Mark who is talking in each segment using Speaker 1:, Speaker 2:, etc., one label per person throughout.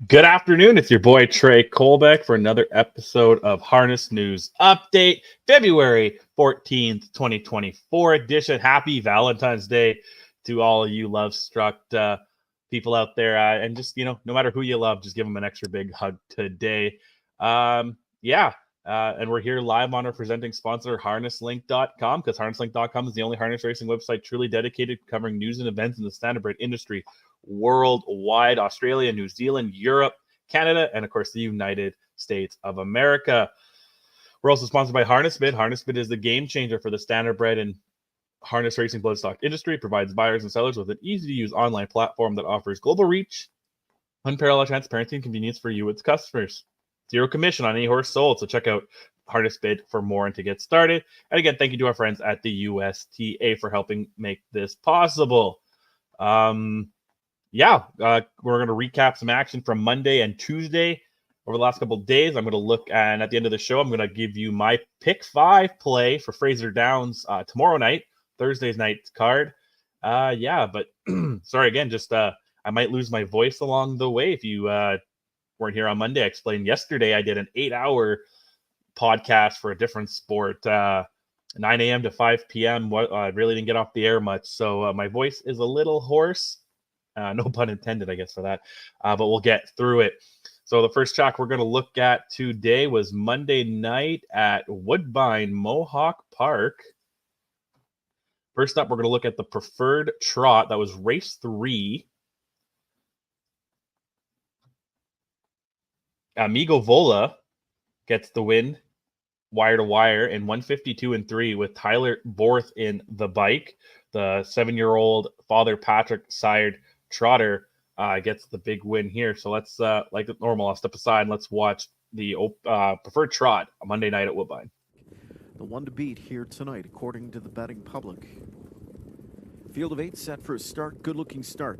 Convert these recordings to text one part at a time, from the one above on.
Speaker 1: Good afternoon. It's your boy Trey Colbeck for another episode of Harness News Update, February 14th, 2024 edition. Happy Valentine's Day to all of you love-struck people out there. And just, no matter who you love, just give them an extra big hug today. And we're here live on our presenting sponsor, harnesslink.com, because harnesslink.com is the only harness racing website truly dedicated to covering news and events in the standardbred industry worldwide: Australia, New Zealand, Europe, Canada, and of course the United States of America. We're also sponsored by HarnessBid. HarnessBid is the game changer for the standardbred and harness racing bloodstock industry. It provides buyers and sellers with an easy-to-use online platform that offers global reach, unparalleled transparency, and convenience for you, its customers. Zero commission on any horse sold. So check out HarnessBid for more and to get started. And again, thank you to our friends at the USTA for helping make this possible. We're going to recap some action from Monday and Tuesday over the last couple of days. I'm going to look, and at the end of the show, I'm going to give you my pick 5 play for Fraser Downs tomorrow night, Thursday's night card. But sorry again, I might lose my voice along the way. If you weren't here on Monday, I explained yesterday I did an 8-hour podcast for a different sport, 9 a.m. to 5 p.m. I really didn't get off the air much, so my voice is a little hoarse. No pun intended, I guess, for that. But we'll get through it. So the first track we're going to look at today was Monday night at Woodbine Mohawk Park. First up, we're going to look at the Preferred Trot. That was race 3. Amigo Vola gets the win, wire to wire, in 152-3 with Tyler Borth in the bike. The 7-year-old Father Patrick sired trotter gets the big win here. So let's, like normal, I'll step aside and let's watch the Preferred Trot on Monday night at Woodbine.
Speaker 2: The one to beat here tonight, according to the betting public. Field of 8 set for a start. Good-looking start.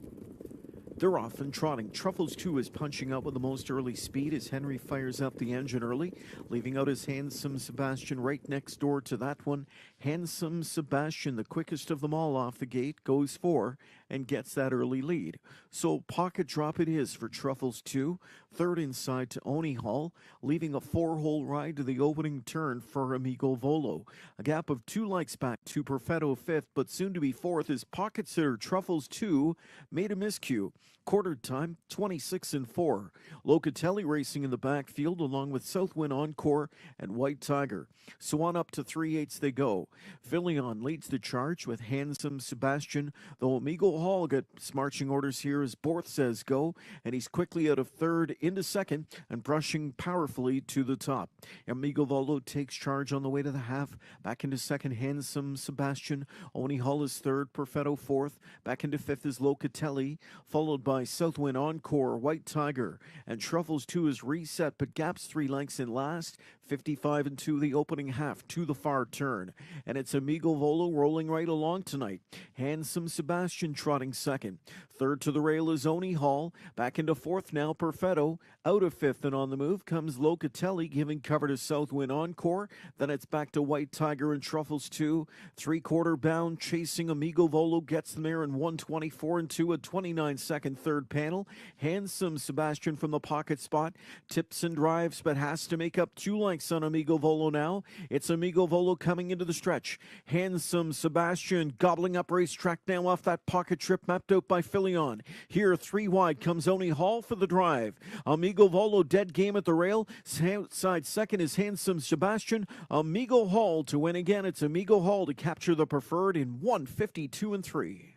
Speaker 2: They're off and trotting. Truffles 2 is punching out with the most early speed as Henry fires up the engine early, leaving out his Handsome Sebastian right next door to that one. Handsome Sebastian, the quickest of them all off the gate, goes 4 and gets that early lead. So pocket drop it is for Truffles 2. Third inside to Oni Hall, leaving a 4-hole ride to the opening turn for Amigo Volo. A gap of 2 likes back to Perfetto 5th, but soon to be 4th is pocket sitter Truffles 2 made a miscue. Quarter time, 26-4. Locatelli racing in the backfield along with Southwind Encore and White Tiger. So on up to 3/8 they go. Filion leads the charge with Handsome Sebastian, though Amigo Hall gets marching orders here as Borth says go, and he's quickly out of third into second and brushing powerfully to the top. Amigo Volo takes charge on the way to the half. Back into second, Handsome Sebastian. Oni Hall is third, Perfetto 4th. Back into 5th is Locatelli, followed by Southwind Encore, White Tiger, and Truffles 2 is reset, but gaps 3 lengths in last. 55-2 the opening half to the far turn, and it's Amigo Volo rolling right along tonight. Handsome Sebastian trotting second. Third to the rail is Oni Hall. Back into 4th now, Perfetto. Out of 5th and on the move comes Locatelli, giving cover to Southwind Encore. Then it's back to White Tiger and Truffles 2. 3/4 bound, chasing Amigo Volo, gets them there in 124-2, a 29-second third panel. Handsome Sebastian from the pocket spot. Tips and drives, but has to make up 2 lengths on Amigo Volo now. It's Amigo Volo coming into the stretch. Handsome Sebastian gobbling up racetrack now off that pocket trip mapped out by Filion. Here, 3 wide comes Oni Hall for the drive. Amigo Volo dead game at the rail. Outside second is Handsome Sebastian. Amigo Hall to win again. It's Amigo Hall to capture the preferred in 152-3.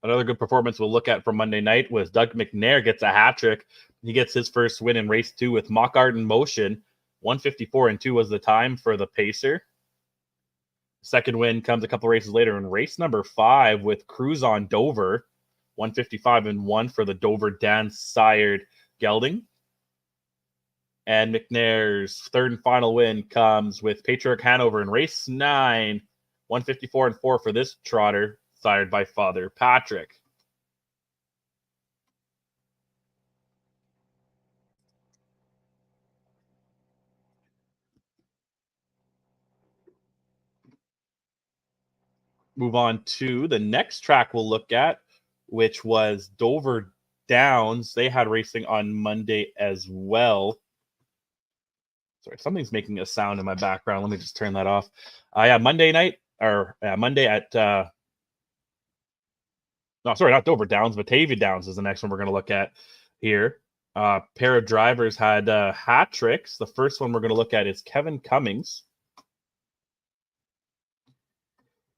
Speaker 1: Another good performance we'll look at from Monday night was Doug McNair gets a hat trick. He gets his first win in race 2 with Mock Art in Motion. 154-2 was the time for the pacer. Second win comes a couple races later in race number 5 with Cruise on Dover. 155-1 for the Dover Dan sired gelding. And McNair's third and final win comes with Patriarch Hanover in race 9 154-4 for this trotter, sired by Father Patrick. Move on to the next track we'll look at, which was Dover Downs. They had racing on Monday as well. Sorry, something's making a sound in my background. Let me just turn that off. Monday night, or Monday at no, sorry, not Dover Downs, Batavia Downs is the next one we're going to look at here. Pair of drivers had hat tricks. The first one we're going to look at is Kevin Cummings.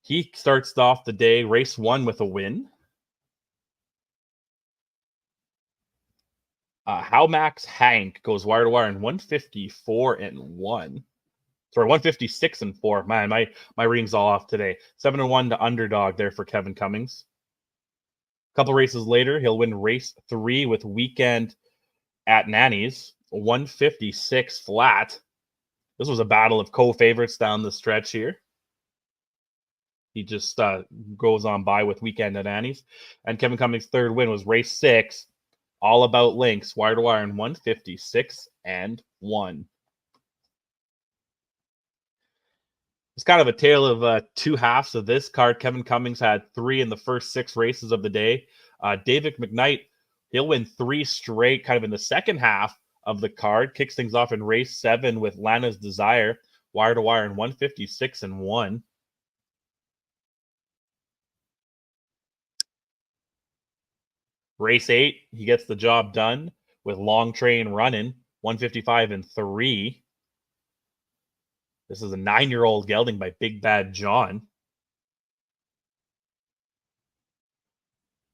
Speaker 1: He starts off the day, race 1 with a win. How Max Hank goes wire to wire in 154-1. Sorry, 156-4. Man, my reading's all off today. 7-1 to underdog there for Kevin Cummings. A couple races later, he'll win race 3 with Weekend at Nanny's, 156 flat. This was a battle of co-favorites down the stretch here. He just goes on by with Weekend at Nanny's. And Kevin Cummings' third win was race 6, all about links, wire to wire in 156-1. It's kind of a tale of two halves of this card. Kevin Cummings had 3 in the first 6 races of the day. David McKnight, he'll win 3 straight kind of in the second half of the card. Kicks things off in race 7 with Lana's Desire, wire to wire in 156-1. Race 8, he gets the job done with Long Train Running, 155-3. This is a 9-year-old gelding by Big Bad John.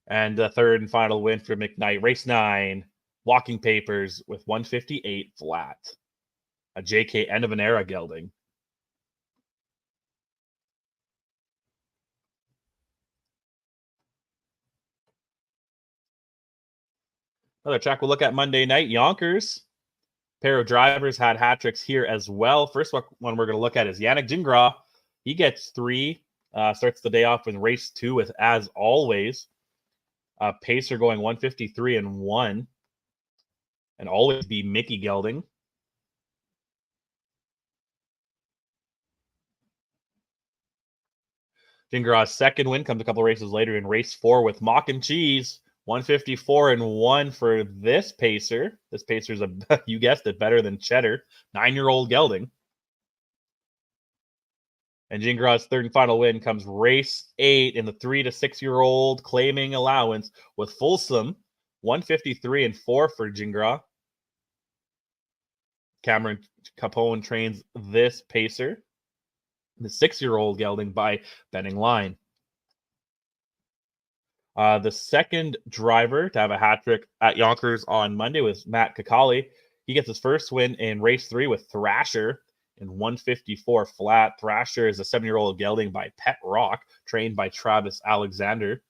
Speaker 1: And the third and final win for McKnight, race 9, Walking Papers with 158 flat. A JK end of an era gelding. Another track we'll look at Monday night, Yonkers. Pair of drivers had hat tricks here as well. First one we're going to look at is Yannick Gingras. He gets 3. Starts the day off in race 2 with As Always. Pacer going 153-1. And Always be Mickey gelding. Gingras' second win comes a couple races later in race 4 with Mock and Cheese. 154-1 for this pacer. This pacer's you guessed it, better than Cheddar. 9-year-old gelding. And Gingras' third and final win comes race 8 in the 3 to 6-year-old claiming allowance with Folsom. 153-4 for Gingras. Cameron Capone trains this pacer. The 6-year-old gelding by Benning Line. The second driver to have a hat trick at Yonkers on Monday was Matt Kakali. He gets his first win in race 3 with Thrasher in 154 flat. Thrasher is a 7-year-old gelding by Pet Rock, trained by Travis Alexander.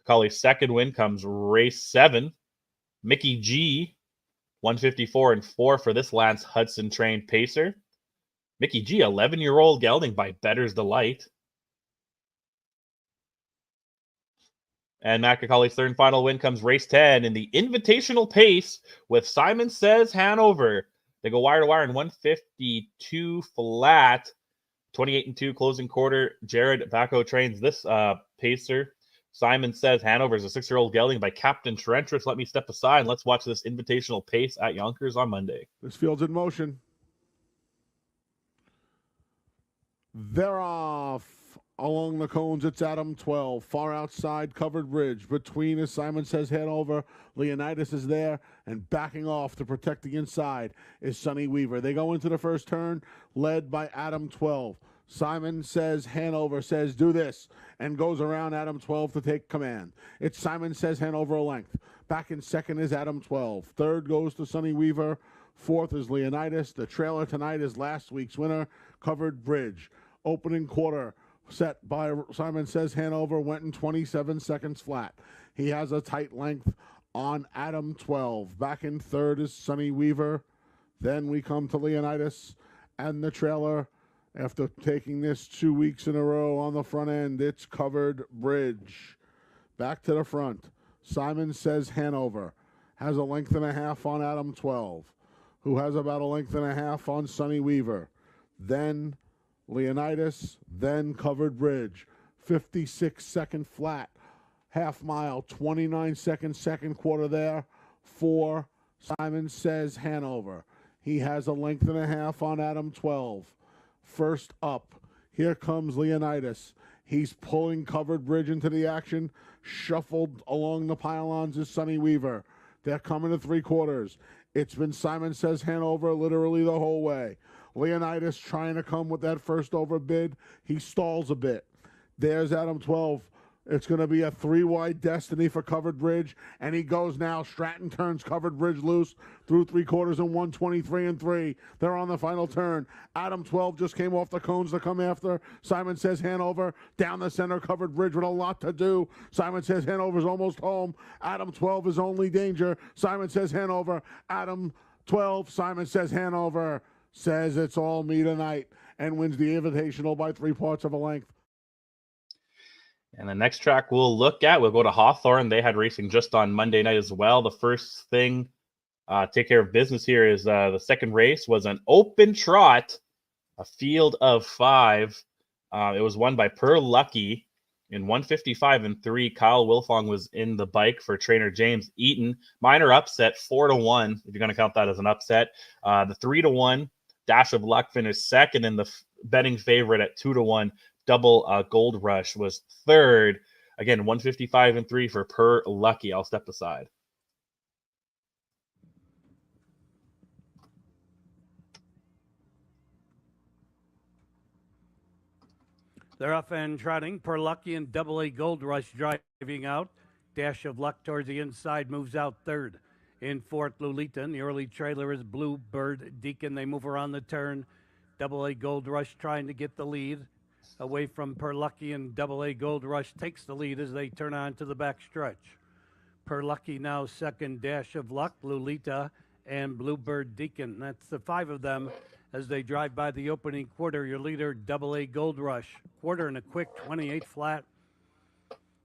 Speaker 1: Kakali's second win comes race 7. Mickey G, 154-4 for this Lance Hudson trained pacer. Mickey G, 11-year-old gelding by Better's Delight. And Matt Kakali's third and final win comes race 10 in the Invitational Pace with Simon Says Hanover. They go wire to wire in 152 flat. 28-2 closing quarter. Jared Bacco trains this pacer. Simon Says Hanover is a 6-year-old gelding by Captain Trentress. Let me step aside and let's watch this Invitational Pace at Yonkers on Monday.
Speaker 3: This field's in motion. They're off. Along the cones, it's Adam 12. Far outside, covered bridge. Between, as Simon Says Hanover, Leonidas is there. And backing off to protect the inside is Sonny Weaver. They go into the first turn, led by Adam 12. Simon Says Hanover says, do this, and goes around Adam 12 to take command. It's Simon Says Hanover a length. Back in second is Adam 12. Third goes to Sonny Weaver. Fourth is Leonidas. The trailer tonight is last week's winner, Covered Bridge. Opening quarter set by Simon Says Hanover went in 27 seconds flat. He has a tight length on Adam 12. Back in third is Sonny Weaver. Then we come to Leonidas and the trailer. After taking this 2 weeks in a row on the front end, it's Covered Bridge. Back to the front. Simon Says Hanover has a length and a half on Adam 12, who has about a length and a half on Sonny Weaver. Then Leonidas, then Covered Bridge. 56-second flat. Half mile, 29-second second quarter there for Simon Says Hanover. He has a length and a half on Adam 12. First up, here comes Leonidas. He's pulling Covered Bridge into the action. Shuffled along the pylons is Sonny Weaver. They're coming to three quarters. It's been Simon Says Hanover literally the whole way. Leonidas trying to come with that first overbid. He stalls a bit. There's Adam 12. It's going to be a three-wide destiny for Covered Bridge, and he goes now. Stratton turns Covered Bridge loose through three quarters and 123 and 3. They're on the final turn. Adam 12 just came off the cones to come after. Simon Says Hanover down the center. Covered Bridge with a lot to do. Simon Says Hanover's almost home. Adam 12 is only danger. Simon Says Hanover. Adam 12. Simon Says Hanover says it's all me tonight and wins the Invitational by 3/4 of a length.
Speaker 1: And the next track we'll look at, we'll go to Hawthorne. They had racing just on Monday night as well. The first thing, take care of business here is the second race was an open trot, a field of 5. It was won by Per Lucky in 155 and 3. Kyle Wilfong was in the bike for trainer James Eaton. Minor upset, 4-1, if you're going to count that as an upset. The 3-1, Dash of Luck finished second, and the betting favorite at 2-1. Double Gold Rush was third. Again, 155 and 3 for Per Lucky. I'll step aside.
Speaker 4: They're off and trotting. Per Lucky and Double A Gold Rush driving out. Dash of Luck towards the inside moves out third. In fourth, Lolita. And the early trailer is Bluebird Deacon. They move around the turn. Double A Gold Rush trying to get the lead. Away from Per Lucky, and Double A Gold Rush takes the lead as they turn on to the back stretch. Per Lucky now second, Dash of Luck, Lolita, and Bluebird Deacon. That's the 5 of them as they drive by the opening quarter. Your leader, Double A Gold Rush. Quarter and a quick 28 flat.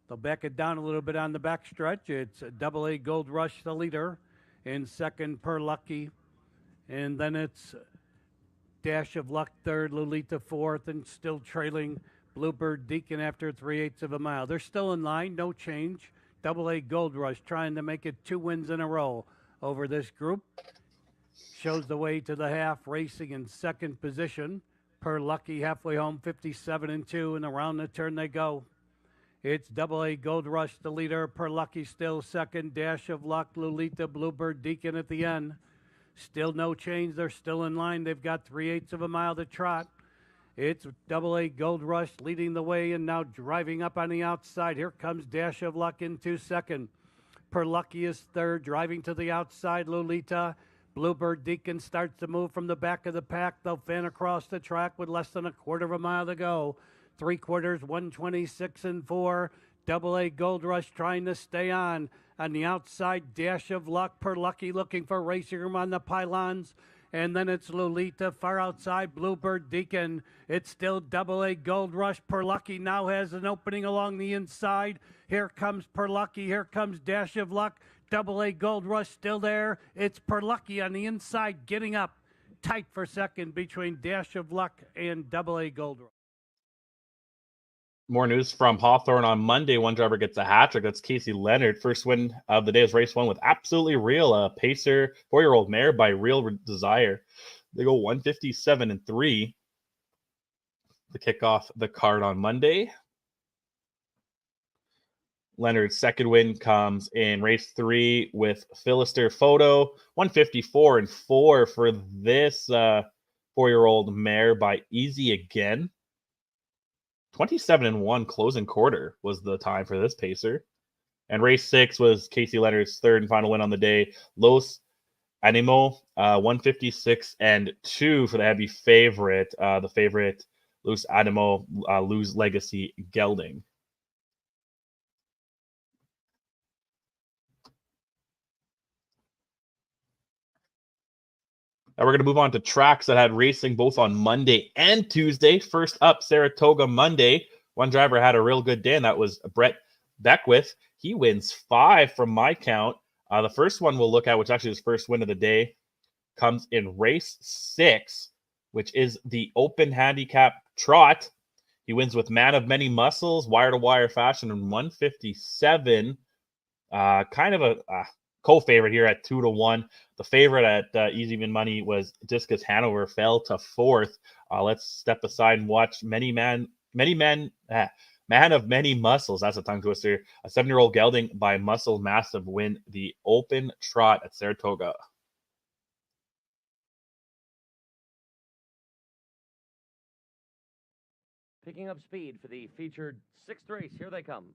Speaker 4: They'll back it down a little bit on the back stretch. It's Double A Gold Rush, the leader. In second, Per Lucky. And then it's Dash of Luck third, Lolita fourth, and still trailing Bluebird Deacon after 3/8 of a mile. They're still in line, no change. Double A Gold Rush trying to make it 2 wins in a row over this group. Shows the way to the half, racing in second position. Per Lucky halfway home, 57 and 2, and around the turn they go. It's Double A Gold Rush, the leader. Per Lucky still second. Dash of Luck, Lolita, Bluebird Deacon at the end. Still no change. They're still in line. They've got 3/8 of a mile to trot. It's Double A Gold Rush leading the way and now driving up on the outside. Here comes Dash of Luck into second. Per Lucky is third, driving to the outside. Lolita. Bluebird Deacon starts to move from the back of the pack. They'll fan across the track with less than 1/4 of a mile to go. 3/4, 126 and 4. Double A Gold Rush trying to stay on. On the outside, Dash of Luck. Per Lucky looking for racing room on the pylons. And then it's Lolita far outside, Bluebird Deacon. It's still Double A Gold Rush. Per Lucky now has an opening along the inside. Here comes Per Lucky. Here comes Dash of Luck. Double A Gold Rush still there. It's Per Lucky on the inside getting up. Tight for second between Dash of Luck and Double A Gold Rush.
Speaker 1: More news from Hawthorne on Monday. One driver gets a hat trick. That's Casey Leonard. First win of the day is race 1 with Absolutely Real, a pacer 4-year-old mare by Real Desire. They go 157 and 3 to kick off the card on Monday. Leonard's second win comes in race 3 with Philister Photo. 154 and 4 for this 4-year-old mare by Easy Again. 27 and 1 closing quarter was the time for this pacer. And race 6 was Casey Leonard's third and final win on the day. Los Animo, 156 and 2 for the heavy favorite. The favorite, Los Animo, Lose Legacy Gelding. Now we're going to move on to tracks that had racing both on Monday and Tuesday. First up, Saratoga Monday. One driver had a real good day, and that was Brett Beckwith. He wins 5 from my count. The first one we'll look at, which actually is his first win of the day, comes in race 6, which is the Open Handicap Trot. He wins with Man of Many Muscles, wire-to-wire fashion in 157. Kind of a co-favorite here at 2-1. The favorite at Easy Win Money was Discus Hanover, fell to 4th. Let's step aside and watch Man of Many Muscles. That's a tongue twister. A 7-year-old gelding by Muscle Massive win the Open Trot at Saratoga.
Speaker 5: Picking up speed for the featured 6th race. Here they come.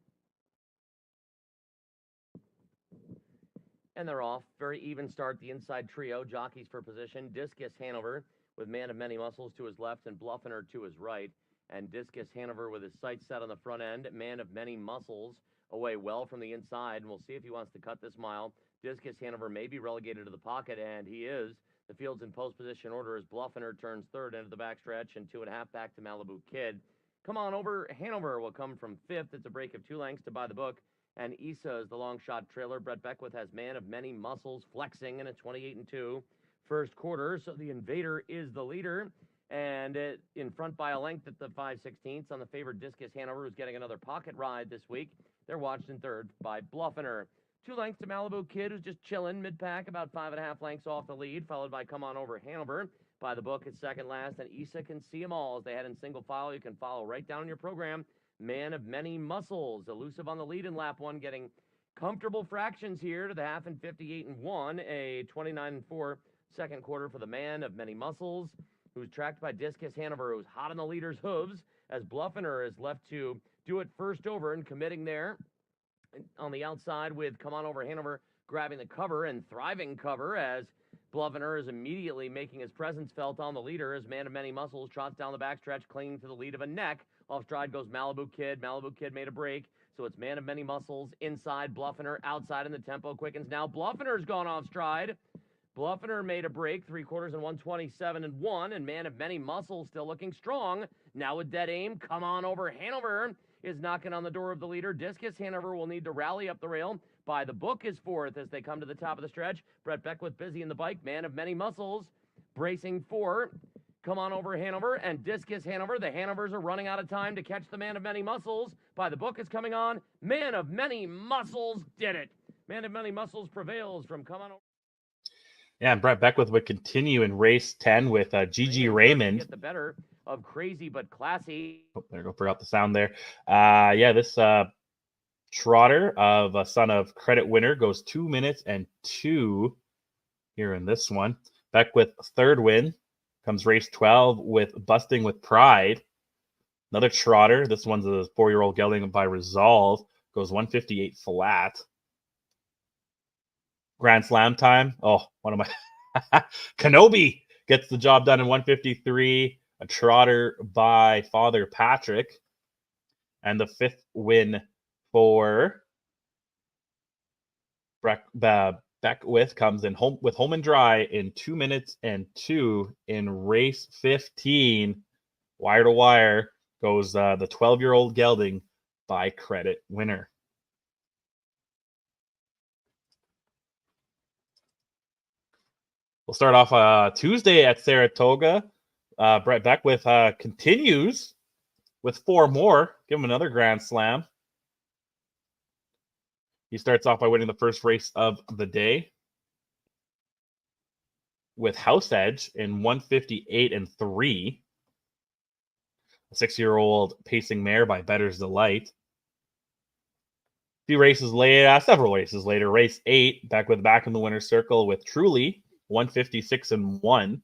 Speaker 5: And they're off. Very even start. The inside trio. Jockeys for position. Discus Hanover with Man of Many Muscles to his left and Bluffiner to his right. And Discus Hanover with his sights set on the front end. Man of Many Muscles away well from the inside. And we'll see if he wants to cut this mile. Discus Hanover may be relegated to the pocket, and he is. The field's in post position order as Bluffiner turns 3rd into the backstretch and 2.5 back to Malibu Kid. Come on over. Hanover will come from 5th. It's a break of 2 lengths to By the Book. And Issa is the long shot trailer. Brett Beckwith has Man of Many Muscles flexing in a 28-2 first quarter. So the Invader is the leader. And in front by a length at the 5/16 on the favored Discus Hanover, who's getting another pocket ride this week. They're watched in 3rd by Bluffiner. 2 lengths to Malibu Kid, who's just chilling mid-pack, about 5.5 lengths off the lead, followed by Come On Over Hanover. By the Book is second last, and Issa can see them all as they head in single file. You can follow right down in your program. Man of Many Muscles, elusive on the lead in lap 1, getting comfortable fractions here to the half and 58-1, a 29-4 second quarter for the Man of Many Muscles, who's tracked by Discus Hanover, who's hot on the leader's hooves, as Bluffiner is left to do it first over and committing there on the outside with Come On Over Hanover grabbing the cover and thriving cover as Bluffiner is immediately making his presence felt on the leader as Man of Many Muscles trots down the backstretch, clinging to the lead of a neck. Off stride goes Malibu Kid. Malibu Kid made a break, so it's Man of Many Muscles inside, Bluffiner outside, and the tempo quickens. Now Bluffiner's gone off stride. Bluffiner made a break, 3/4 and 127-1, and Man of Many Muscles still looking strong. Now with dead aim, Come On Over Hanover is knocking on the door of the leader. Discus Hanover will need to rally up the rail. By the Book is 4th as they come to the top of the stretch. Brett Beckwith busy in the bike. Man of Many Muscles bracing for Come On Over Hanover and Discus Hanover. The Hanovers are running out of time to catch the Man of Many Muscles. By the Book is coming on. Man of Many Muscles did it. Man of Many Muscles prevails from Come On Over.
Speaker 1: Yeah, and Brett Beckwith would continue in race 10 with Gigi Raymond.
Speaker 5: Get the better of Crazy But Classy.
Speaker 1: Oh, there we go. Forgot the sound there. This trotter of a son of Credit Winner goes 2 minutes and 2 here in this one. Beckwith 3rd win. Comes race 12 with Busting with Pride. Another trotter. This one's a 4-year-old gelding by Resolve. Goes 158 flat. Grand Slam time. Oh, one of my Kenobi gets the job done in 153. A trotter by Father Patrick. And the 5th win for Beckwith comes in home with Home and Dry in 2 minutes and 2 in race 15. Wire to wire goes the 12-year-old gelding by Credit Winner. We'll start off Tuesday at Saratoga. Brett Beckwith continues with 4 more. Give him another Grand Slam. He starts off by winning the first race of the day with House Edge in 158-3. A 6-year-old pacing mare by Better's Delight. Several races later, race 8, Beckwith back in the winner's circle with Truly, 156-1.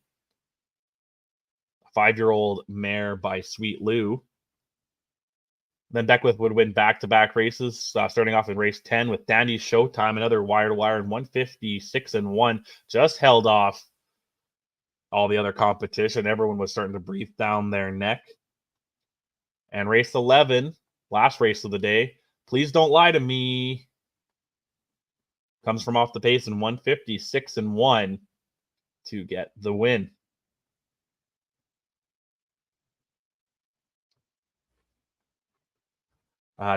Speaker 1: A 5-year-old mare by Sweet Lou. Then Beckwith would win back-to-back races, starting off in race 10 with Dandy's Showtime, another wire-to-wire in 156-1. Just held off all the other competition. Everyone was starting to breathe down their neck. And race 11, last race of the day, Please Don't Lie to Me, comes from off the pace in 156-1. to get the win.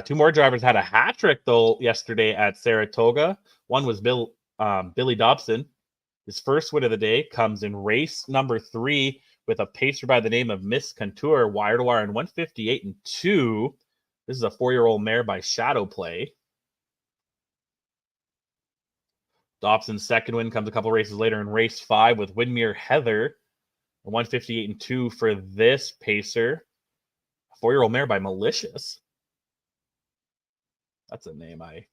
Speaker 1: Two more drivers had a hat trick though yesterday at Saratoga. One was Billy Dobson. His first win of the day comes in race number 3 with a pacer by the name of Miss Contour, wire to wire in 158 and 2. This is a 4-year-old mare by Shadow Play. Dobson's second win comes a couple races later in race 5 with Windmere Heather, 158 and 2 for this pacer. A 4-year-old mare by Malicious. That's a name I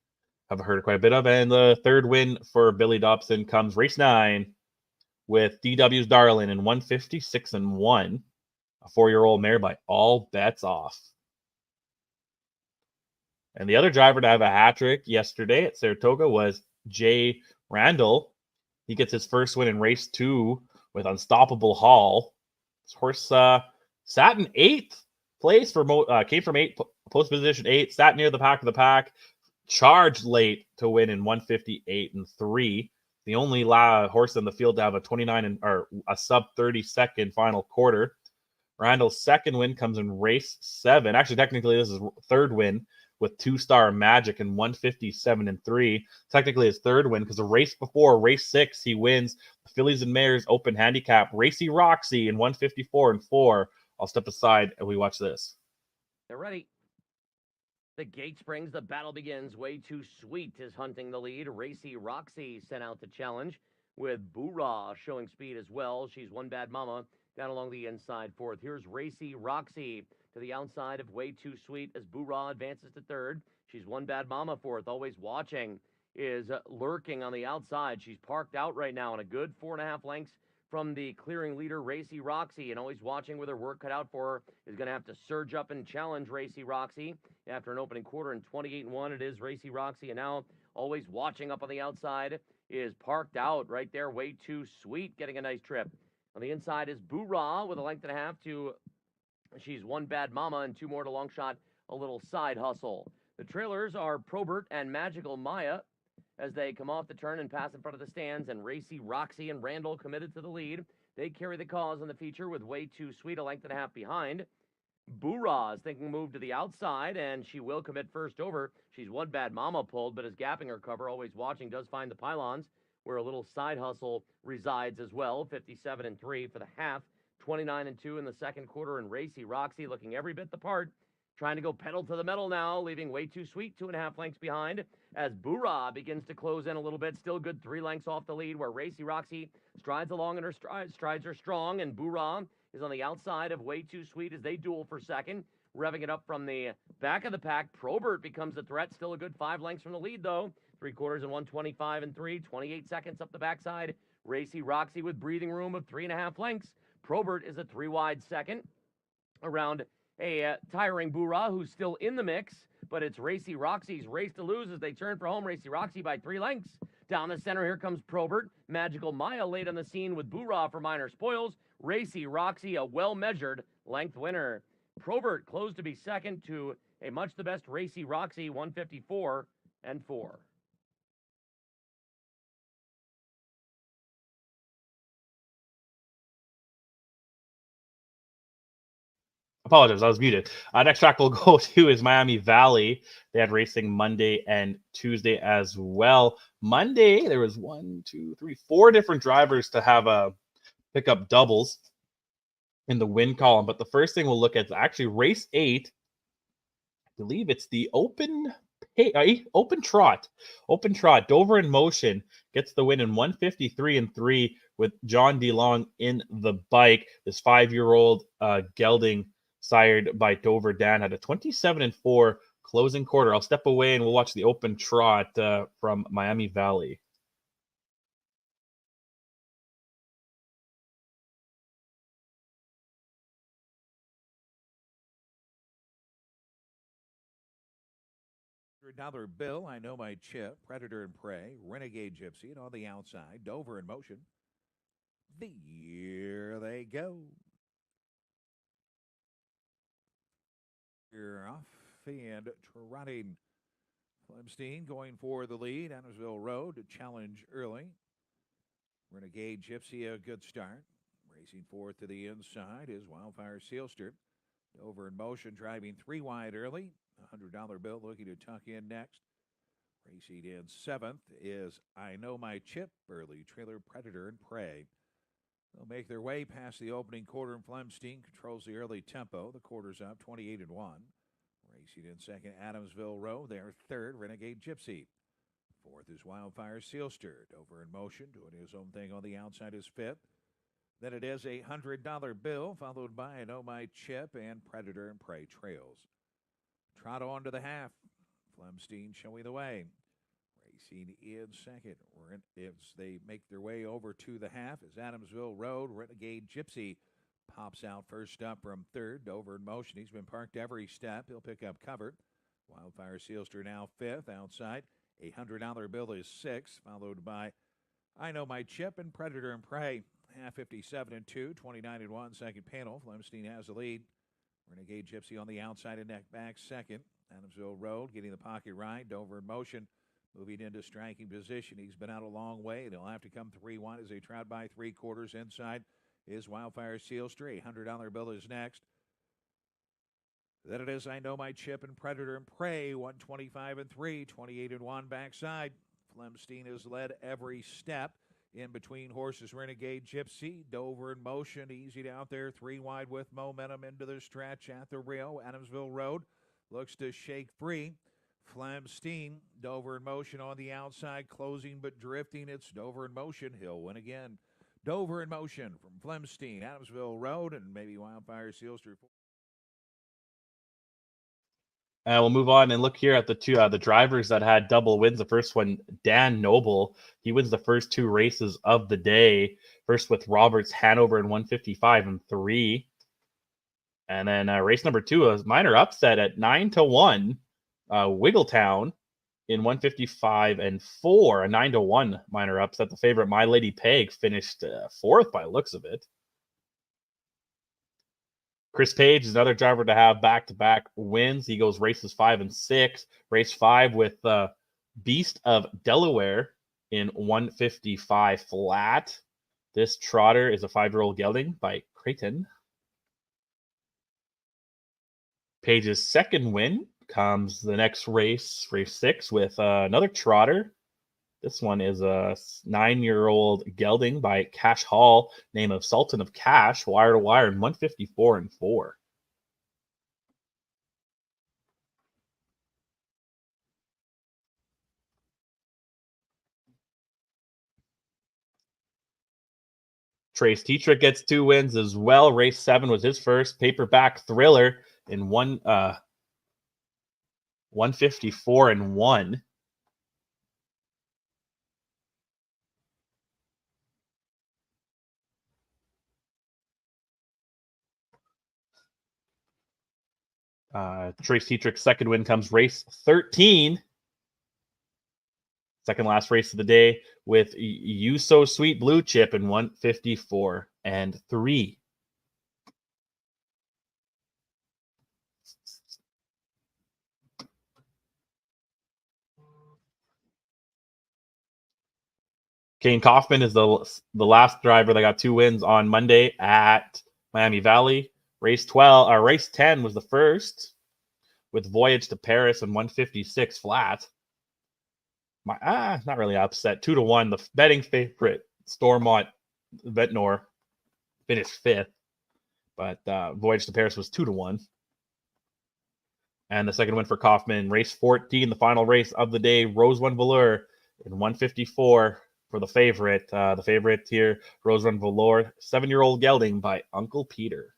Speaker 1: have heard quite a bit of. And the third win for Billy Dobson comes race 9 with DW's Darlin in 156 and 1. A 4-year-old mare by All Bets Off. And the other driver to have a hat trick yesterday at Saratoga was Jay Randall. He gets his first win in race 2 with Unstoppable Hall. This horse sat in 8th place came from 8th post position 8, sat near the pack of the pack, charged late to win in 158 and 3. The only horse in the field to have a 29 or a sub 30-second final quarter. Randall's second win comes in race 7. Actually, technically, this is third win with 2-star Magic in 157 and 3. Technically, his third win because the race before, race 6, he wins the Fillies and Mares Open Handicap Racy Roxy in 154 and 4. I'll step aside and we watch this.
Speaker 5: They're ready. The gate springs, the battle begins. Way Too Sweet is hunting the lead. Racy Roxy sent out the challenge with Boorah showing speed as well. She's One Bad Mama down along the inside 4th. Here's Racy Roxy to the outside of Way Too Sweet as Boorah advances to 3rd. She's One Bad Mama 4th. Always Watching is lurking on the outside. She's parked out right now, and a good 4.5 lengths from the clearing leader, Racy Roxy, and Always Watching with her work cut out for her is going to have to surge up and challenge Racy Roxy after an opening quarter in 28 and 1. It is Racy Roxy, and now Always Watching up on the outside is parked out right there. Way Too Sweet getting a nice trip. On the inside is Boorah with a length and a half to She's One Bad Mama, and 2 more to long shot, A Little Side Hustle. The trailers are Probert and Magical Maya as they come off the turn and pass in front of the stands, and Racy Roxy and Randall committed to the lead. They carry the cause in the feature with Way Too Sweet a length and a half behind. Boorah is thinking move to the outside, and she will commit first over. She's One Bad Mama pulled, but is gapping her cover. Always Watching does find the pylons, where A Little Side Hustle resides as well. 57 and 3 for the half, 29 and 2 in the second quarter, and Racy Roxy looking every bit the part. Trying to go pedal to the metal now, leaving Way Too Sweet 2.5 lengths behind as Boorah begins to close in a little bit. Still good 3 lengths off the lead, where Racy Roxy strides along in her strides are strong, and Boorah is on the outside of Way Too Sweet as they duel for second. Revving it up from the back of the pack, Probert becomes a threat. Still a good 5 lengths from the lead, though. 3/4 in 125 and 3, 28 seconds up the backside. Racy Roxy with breathing room of 3.5 lengths. Probert is a 3 wide second around a tiring Boorah who's still in the mix, but it's Racy Roxy's race to lose as they turn for home. Racy Roxy by 3 lengths. Down the center, here comes Probert. Magical Maya late on the scene with Boorah for minor spoils. Racy Roxy, a well-measured length winner. Probert closed to be second to a much the best Racy Roxy, 154 and 4.
Speaker 1: Apologize, I was muted. Next track we'll go to is Miami Valley. They had racing Monday and Tuesday as well. Monday, there was 4 different drivers to have a pickup doubles in the win column. But the first thing we'll look at is actually race 8. I believe it's the open trot. Open trot. Dover in Motion gets the win in 153 and 3 with John DeLong in the bike. This 5-year-old gelding sired by Dover Dan had a 27 and 4 closing quarter. I'll step away and we'll watch the open trot from Miami Valley.
Speaker 6: $100 bill. I know my chip. Predator and Prey. Renegade Gypsy. And on the outside, Dover in Motion. Here they go. Here off and trotting. Flemstein going for the lead. Annisville Road to challenge early. Renegade Gypsy, a good start. Racing fourth to the inside is Wildfire Sealster. Over in motion, driving 3 wide early. $100 bill looking to tuck in next. Racing in seventh is I Know My Chip, early trailer Predator and Prey. They'll make their way past the opening quarter, and Flemstein controls the early tempo. The quarter's up 28-1. Racing in second, Adamsville Row. They're third, Renegade Gypsy. Fourth is Wildfire Sealster. Over in motion, doing his own thing on the outside is fifth. Then it is a $100 bill, followed by I Know My Chip and Predator and Prey trails. Trot on to the half. Flemstein showing the way. Racing in second. As they make their way over to the half is Adamsville Road. Renegade Gypsy pops out first up from third. Dover in motion. He's been parked every step. He'll pick up cover. Wildfire Sealster now fifth outside. A $100 bill is sixth, followed by I Know My Chip and Predator and Prey. Half 57-2, 29-1. Second panel. Flemstein has the lead. Renegade Gypsy on the outside and neck back second. Adamsville Road getting the pocket ride. Dover in motion. Moving into striking position. He's been out a long way. They'll have to come 3-1 as they trot by 3/4 inside. Is Wildfire Sealster. $100 bill is next. Then it is I Know My Chip and Predator and Prey. 125-3, 28-1 backside. Flemstein has led every step. In between horses, Renegade Gypsy. Dover in motion. Easy out there. 3 wide with momentum into the stretch at the rail. Adamsville Road looks to shake free. Flemstein, Dover in motion on the outside, closing but drifting. It's Dover in motion. He'll win again. Dover in motion from Flemstein, Adamsville Road, and maybe Wildfire Sealster.
Speaker 1: We'll move on and look here at the two the drivers that had double wins. The first one, Dan Noble. He wins the first 2 races of the day. First with Roberts Hanover in 155-3. And then race number 2, a minor upset at 9-1. Wiggletown in 155-4, a 9-1 minor upset. The favorite My Lady Peg finished 4th by looks of it. Chris Page is another driver to have back-to-back wins. He goes races 5 and 6. Race 5 with Beast of Delaware in 155 flat. This trotter is a 5-year-old gelding by Creighton. Page's second win comes the next race, race 6, with another trotter. This one is a 9-year-old gelding by Cash Hall, name of Sultan of Cash, wire to wire in 154-4. Trace Tetrick gets 2 wins as well. Race 7 was his first. Paperback Thriller in 154-1. Trace Tetrick's second win comes race 13. Second last race of the day with You So Sweet Blue Chip in 154-3. Kane Kaufman is the last driver that got 2 wins on Monday at Miami Valley. Race 10 was the first with Voyage to Paris in 156 flat. Not really upset. 2-1. The betting favorite, Stormont Ventnor, finished 5th, but Voyage to Paris was 2-1. And the second win for Kaufman, race 14, the final race of the day, Rose One Velour in 154 for the favorite. The favorite here, Rose One Velour, 7-year-old gelding by Uncle Peter.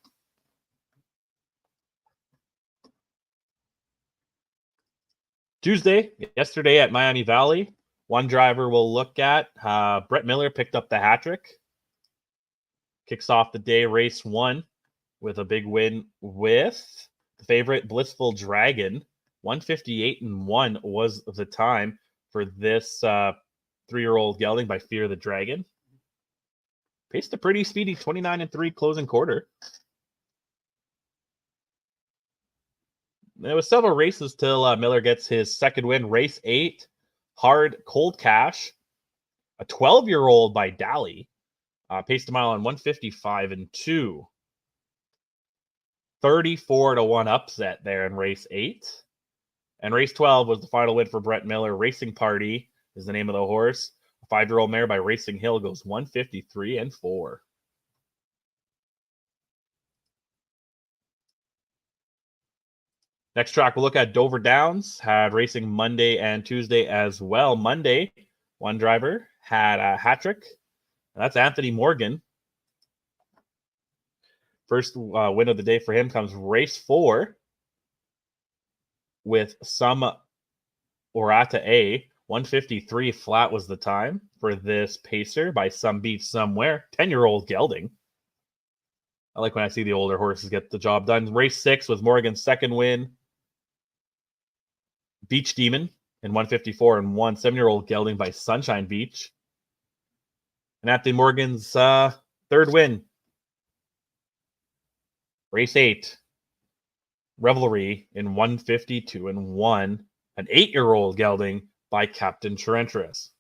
Speaker 1: Tuesday, yesterday at Miami Valley, one driver we'll look at. Brett Miller picked up the hat trick. Kicks off the day, race 1, with a big win with the favorite Blissful Dragon. 158-1 was the time for this 3-year-old gelding by Fear the Dragon. Paced a pretty speedy 29-3 closing quarter. There was several races till Miller gets his second win. Race 8, Hard Cold Cash. A 12-year-old by Daly paced a mile on 155 and 2. 34-1 upset there in race 8. And race 12 was the final win for Brett Miller. Racing Party is the name of the horse. A 5-year-old mare by Racing Hill goes 153 and 4. Next track, we'll look at Dover Downs. Had racing Monday and Tuesday as well. Monday, one driver had a hat trick, and that's Anthony Morgan. First win of the day for him comes race 4 with some Orata A. 153 flat was the time for this pacer by Some Beach Somewhere. 10-year-old gelding. I like when I see the older horses get the job done. Race 6 was Morgan's second win. Beach Demon in 154 and 1. 7-year-old gelding by Sunshine Beach. And Anthony Morgan's third win. Race 8. Revelry in 152 and 1. An 8-year-old gelding by Captain Charentris.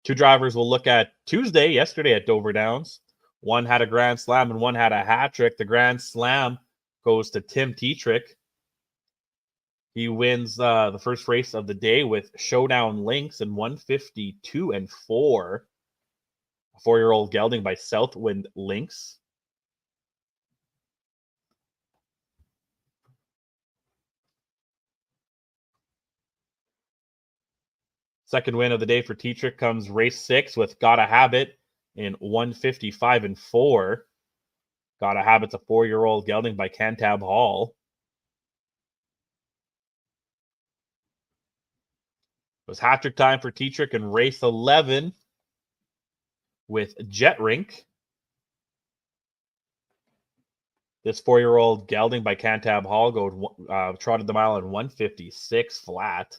Speaker 1: Two drivers we'll look at yesterday at Dover Downs. One had a grand slam and one had a hat trick. The grand slam goes to Tim Tetrick. He wins the first race of the day with Showdown Links in 152 and 4. A 4-year-old gelding by Southwind Links. Second win of the day for Tetrick comes race 6 with Gotta Habit in 155 and 4. Gotta Habit's a 4-year-old gelding by Cantab Hall. It was hat trick time for Tetrick in race 11 with Jet Rink. This 4-year-old gelding by Cantab Hall trotted the mile in 156 flat.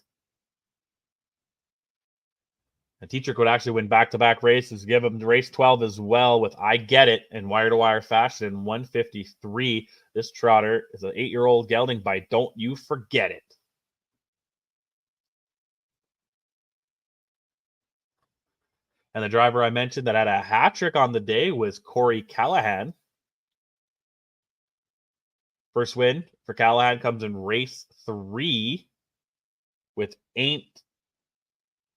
Speaker 1: And Tetrick would actually win back-to-back races, give him race 12 as well with I Get It in wire-to-wire fashion in 153. This trotter is an 8-year-old gelding by Don't You Forget It. And the driver I mentioned that had a hat trick on the day was Corey Callahan. First win for Callahan comes in race 3 with Ain't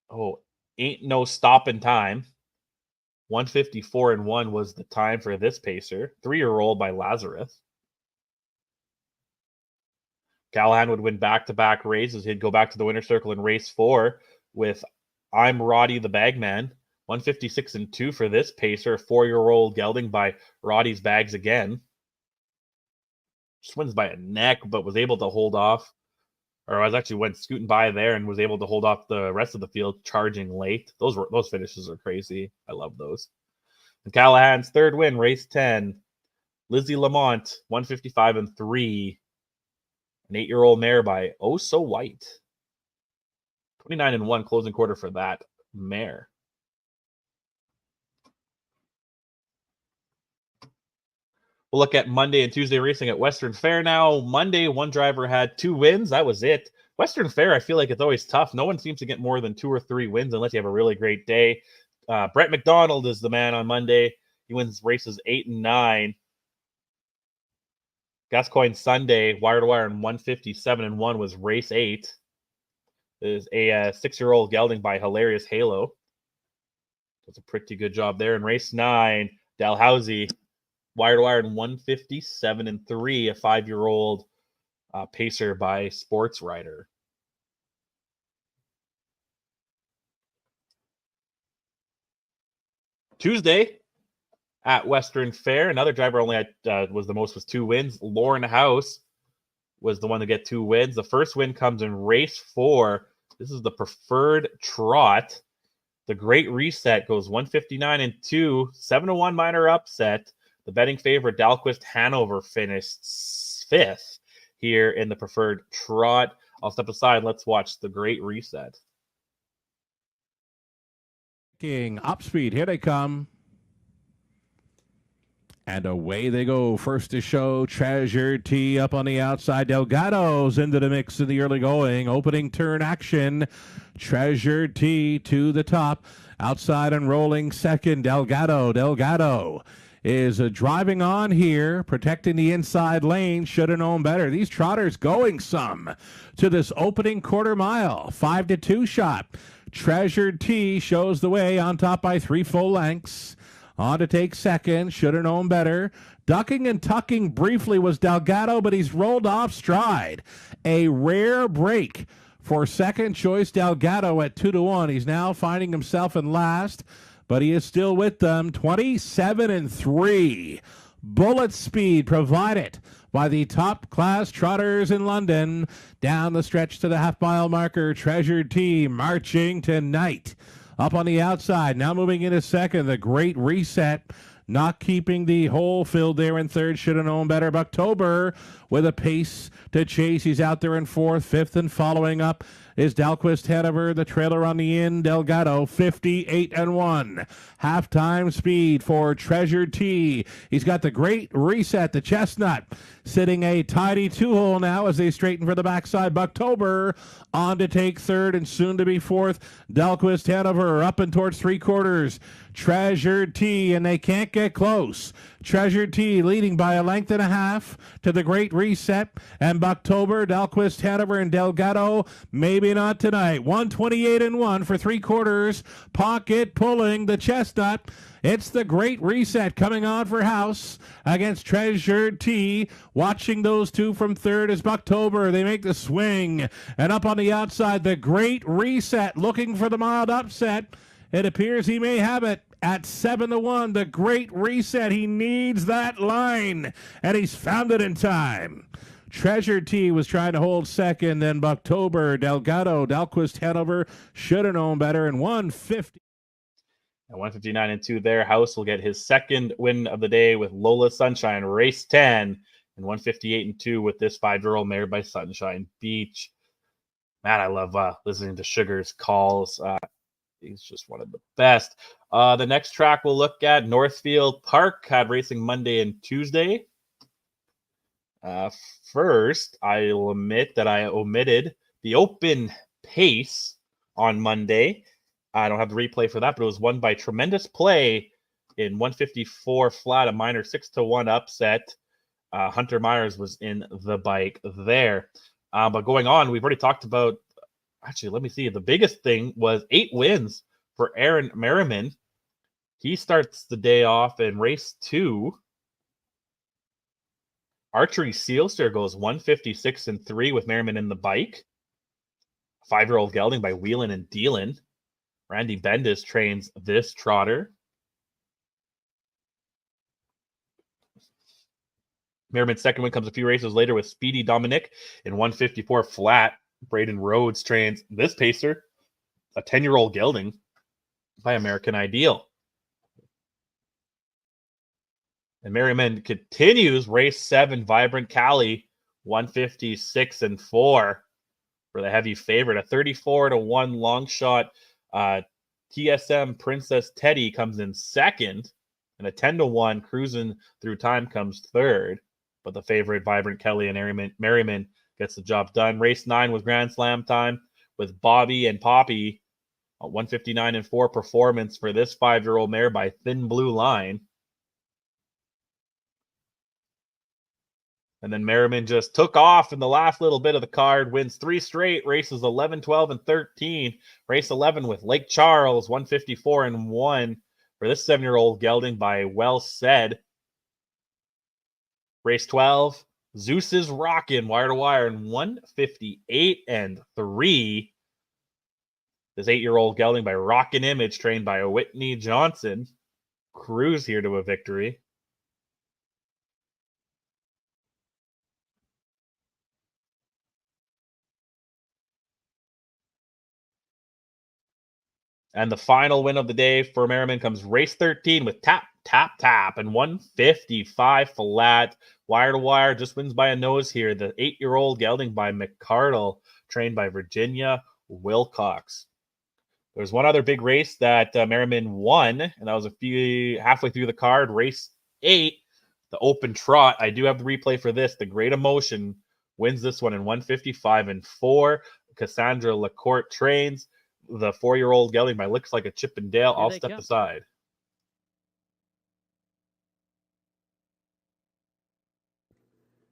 Speaker 1: No Stoppin' Time. 154 and 1 was the time for this pacer. 3-year-old by Lazarus. Callahan would win back-to-back races. He'd go back to the winner's circle in race 4 with I'm Roddy the Bagman. 156 and 2 for this pacer. 4-year-old gelding by Roddy's Bags again. Just wins by a neck, but was able to hold off. Or I was actually went scooting by there and was able to hold off the rest of the field, charging late. Those finishes are crazy. I love those. And Callahan's third win, race 10. Lizzie Lamont, 155 and 3. An 8-year-old mare by Oh So White. 29 and 1 closing quarter for that mare. We'll look at Monday and Tuesday racing at Western Fair now. Monday, one driver had 2 wins. That was it. Western Fair, I feel like it's always tough. No one seems to get more than 2 or 3 wins unless you have a really great day. Brett McDonald is the man on Monday. He wins races 8 and 9. Gascoigne Sunday, wire-to-wire in 157 and 1 was race 8. There's a 6-year-old gelding by Hilarious Halo. Does a pretty good job there. In race 9, Dalhousie, wire-to-wire in 157 and 3, a 5-year-old pacer by Sports Rider. Tuesday at Western Fair, another driver only had was 2 wins. Lauren House was the one to get 2 wins. The first win comes in race 4. This is the preferred trot. The Great Reset goes 159 and 2, 7-1 minor upset. The betting favorite Dalquist Hanover finished 5th here in the preferred trot. I'll step aside. Let's watch the Great Reset.
Speaker 7: King up speed. Here they come. And away they go. First to show, Treasure T up on the outside. Delgado's into the mix in the early going. Opening turn action. Treasure T to the top. Outside and rolling second, Delgado. Delgado is driving on here, protecting the inside lane. Should have known better. These trotters going some to this opening quarter mile. 5-2 shot. Treasure T shows the way on top by 3 full lengths. On to take second, should have known better. Ducking and tucking briefly was Delgado, but he's rolled off stride. A rare break for second choice Delgado at 2-1. He's now finding himself in last, but he is still with them. 27-3. Bullet speed provided by the top class trotters in London. Down the stretch to the half-mile marker, Treasure T marching tonight. Up on the outside, now moving into second, the Great Reset, not keeping the hole filled there in third. Should have known better. Bucktober with a pace to chase. He's out there in fourth. Fifth and following up is Dalquist Hanover, the trailer on the in. Delgado, 58-1. Halftime speed for Treasure T. He's got the Great Reset, the Chestnut, sitting a tidy 2-hole now as they straighten for the backside. Bucktober on to take third and soon to be fourth. Dalquist Hanover up and towards 3/4. Treasure T, and they can't get close. Treasure T leading by a length and a half to the Great Reset, and Bucktober, Dalquist Hanover, and Delgado, maybe not tonight. 128-1 for 3/4. Pocket pulling the Chestnut. It's the Great Reset coming on for House against Treasure T. Watching those two from third is Bucktober. They make the swing, and up on the outside, the Great Reset looking for the mild upset. It appears he may have it at 7-1. The Great Reset. He needs that line, and he's found it in time. Treasure T was trying to hold second, then Bucktober, Delgado, Dalquist Hanover should have known better, and 150.
Speaker 1: At 159-2 there, House will get his second win of the day with Lola Sunshine, race 10, and 158-2 with this 5-year-old mare by Sunshine Beach. Man, I love listening to Sugar's calls. He's just one of the best. The next track we'll look at, Northfield Park, had racing Monday and Tuesday. First, I'll admit that I omitted the open pace on Monday. I don't have the replay for that, but it was won by Tremendous Play in 154 flat, a minor 6-1 upset. Hunter Myers was in the bike there. But going on, we've already talked about, actually, let me see. The biggest thing was 8 wins for Aaron Merriman. He starts the day off in race 2. Archery Sealster goes 156-3 with Merriman in the bike. 5-year-old gelding by Wheelin' and Dealin'. Randy Bendis trains this trotter. Merriman's second win comes a few races later with Speedy Dominic in 154 flat. Braden Rhodes trains this pacer, a 10-year-old gelding by American Ideal. And Merriman continues race 7, Vibrant Cali, 156-4 for the heavy favorite. A 34-1 long shot. TSM Princess Teddy comes in second, and a 10-1 cruising through time comes third. But the favorite, Vibrant Kelly and Merriman, gets the job done. Race 9 was Grand Slam time with Bobby and Poppy. A 159-4 performance for this 5-year-old mare by Thin Blue Line. And then Merriman just took off in the last little bit of the card, wins 3 straight, races 11, 12, and 13. Race 11 with Lake Charles, 154-1 for this 7-year-old gelding by Well Said. Race 12, Zeus is rocking, wire to wire, in 158-3. This 8-year-old gelding by Rockin' Image, trained by Whitney Johnson. Cruise here to a victory. And the final win of the day for Merriman comes race 13 with Tap, Tap, Tap, and 155 flat. Wire to wire, just wins by a nose here. The 8-year-old gelding by McCardle, trained by Virginia Wilcox. There's one other big race that Merriman won, and that was halfway through the card, race 8. The open trot, I do have the replay for this. The Great Emotion wins this one in 1:55.4. Cassandra Lacourte trains. The 4-year-old gelding by Looks Like a Chippendale. I'll step aside.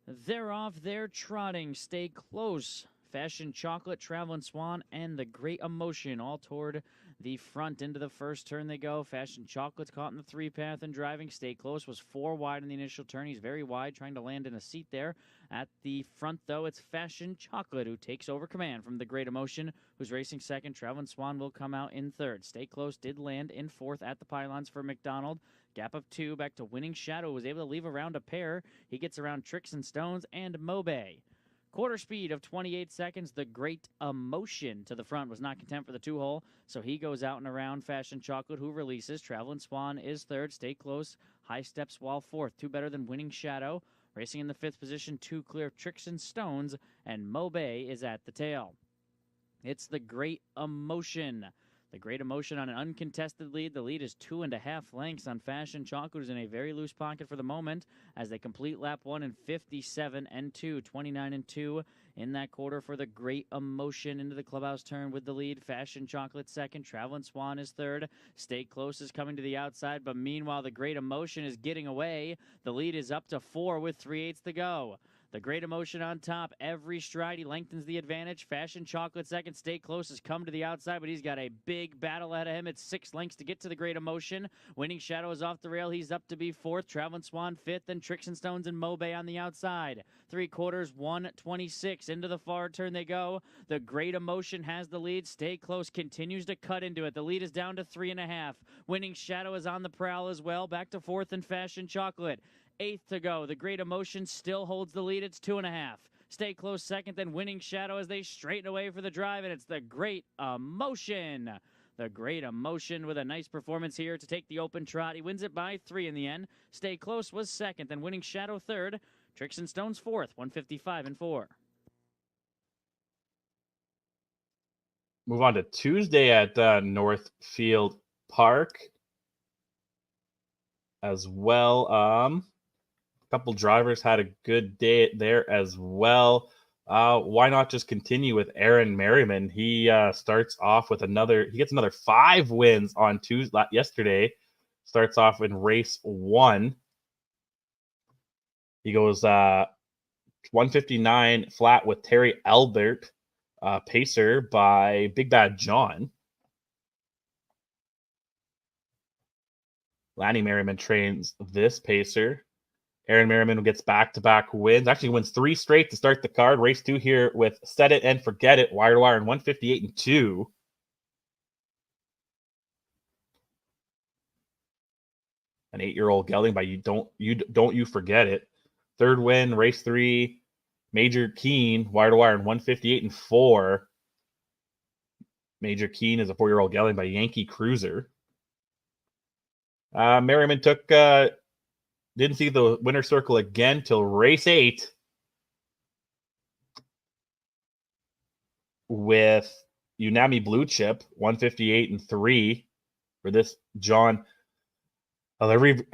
Speaker 8: They're off, they're trotting. Stay close. Fashion Chocolate, Traveling Swan, and the Great Emotion all toward the front. Into the first turn they go. Fashion Chocolate's caught in the 3-path and driving. Stay close. Was 4 wide in the initial turn. He's very wide, trying to land in a seat there. At the front, though, it's Fashion Chocolate who takes over command from the Great Emotion, who's racing second. Traveling Swan will come out in third. Stay Close did land in fourth at the pylons for McDonald. Gap of 2 back to Winning Shadow. Was able to leave around a pair. He gets around Tricks and Stones and Mobay. Quarter speed of 28 seconds. The Great Emotion to the front was not content for the 2-hole, so he goes out and around Fashion Chocolate, who releases. Traveling Swan is third. Stay Close. High Steps while fourth. 2 better than Winning Shadow. Racing in the 5th position, 2 clear of Tricks and Stones, and Mobay is at the tail. It's the Great Emotion. The Great Emotion on an uncontested lead. The lead is 2.5 lengths on Fashion Chocolate, who's in a very loose pocket for the moment as they complete lap 1 in 57.2, 29.2 in that quarter for the Great Emotion. Into the clubhouse turn with the lead. Fashion Chocolate second. Traveling Swan is third. Stay Close is coming to the outside, but meanwhile the Great Emotion is getting away. The lead is up to 4 with 3/8 to go. The Great Emotion on top. Every stride, he lengthens the advantage. Fashion Chocolate second. Stay Close has come to the outside, but he's got a big battle ahead of him. It's 6 lengths to get to the Great Emotion. Winning Shadow is off the rail. He's up to be fourth. Traveling Swan fifth, and Tricks and Stones and Mobay on the outside. 3/4, 1:26. Into the far turn they go. The Great Emotion has the lead. Stay Close continues to cut into it. The lead is down to 3.5. Winning Shadow is on the prowl as well. Back to fourth in Fashion Chocolate. 8th to go. The Great Emotion still holds the lead. It's 2.5. Stay Close second, then Winning Shadow as they straighten away for the drive, and it's the Great Emotion. The Great Emotion with a nice performance here to take the open trot. He wins it by 3 in the end. Stay Close was second, then Winning Shadow third. Tricks and Stones fourth, 1:55.4.
Speaker 1: Move on to Tuesday at Northfield Park as well. Couple drivers had a good day there as well. Why not just continue with Aaron Merriman? He starts off with he gets another 5 wins on yesterday. Starts off in race 1. He goes 159 flat with Terry Albert, pacer by Big Bad John. Lanny Merriman trains this pacer. Aaron Merriman gets back-to-back wins. Actually wins 3 straight to start the card. Race 2 here with Set It and Forget It, wire to wire in 1:58.2. An 8-year-old gelding by Don't You Forget It. Third win, race 3, Major Keen, wire to wire in 1:58.4. Major Keen is a 4-year-old gelding by Yankee Cruiser. Merriman didn't see the winner's circle again till race 8 with Unami Blue Chip, 1:58.3 for this John Oliverio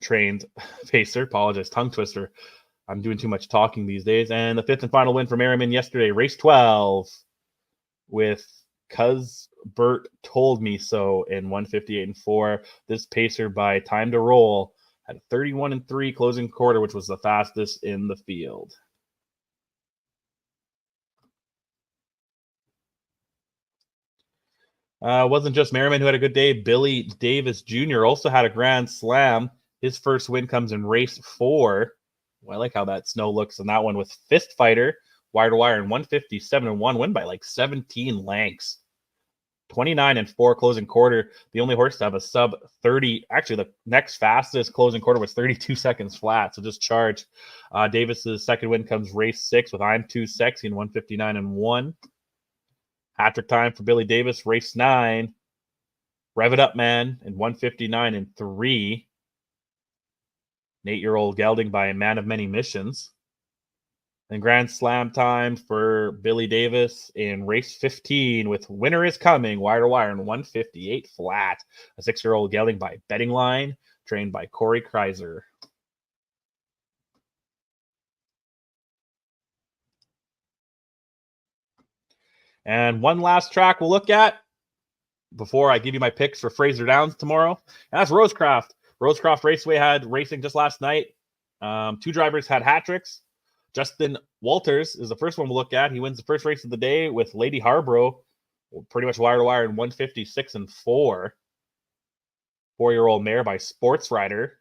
Speaker 1: trained pacer. Apologize, tongue twister. I'm doing too much talking these days. And the 5th and final win for Merriman yesterday, race 12 with Bert Told Me So in 1:58.4. This pacer by Time to Roll had a 31.3 closing quarter, which was the fastest in the field. Wasn't just Merriman who had a good day. Billy Davis Jr. also had a grand slam. His first win comes in race 4. Well, I like how that snow looks in that one with Fist Fighter, wire to wire in 1:57.1, win by like 17 lengths. 29.4 closing quarter. The only horse to have a sub 30. Actually, the next fastest closing quarter was 32 seconds flat. So just charge. Davis's second win comes race 6 with I'm Too Sexy in 1:59.1. Hat-trick time for Billy Davis, race 9. Rev It Up Man in 1:59.3. An 8-year-old gelding by a Man of Many Missions. And Grand Slam time for Billy Davis in race 15 with Winner is Coming, wire to wire, and 158 flat. A 6-year-old gelding by Betting Line, trained by Corey Kreiser. And one last track we'll look at before I give you my picks for Fraser Downs tomorrow. And that's Rosecroft. Rosecroft Raceway had racing just last night. 2 drivers had hat tricks. Justin Walters is the first one we'll look at. He wins the first race of the day with Lady Harborough, pretty much wire to wire in 156 and 4. 4-year-old mare by Sports Rider.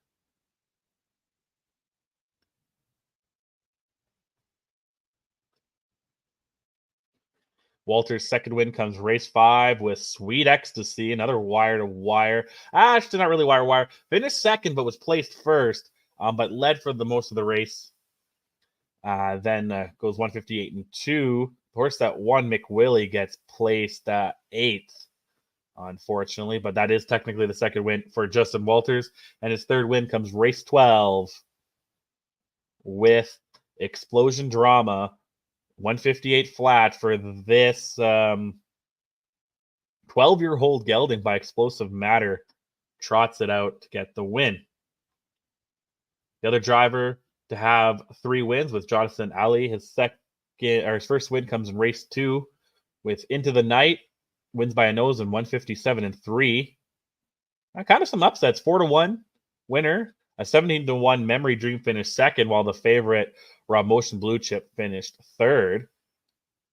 Speaker 1: Walter's second win comes race 5 with Sweet Ecstasy, another wire to wire. Actually, not really wire to wire. Finished second, but was placed first, but led for the most of the race. Then goes 158 and 2. The horse that won, McWillie, gets placed at 8th, unfortunately, but that is technically the second win for Justin Walters. And his third win comes race 12 with Explosion Drama. 158 flat for this 12-year-old gelding by Explosive Matter. Trots it out to get the win. The other driver to have 3 wins was Jonathan Ali. His first win comes in race 2 with Into the Night. Wins by a nose in 157 and 3. Kind of some upsets. 4-1 winner. A 17-1 Memory Dream finished second, while the favorite Raw Motion Blue Chip finished third.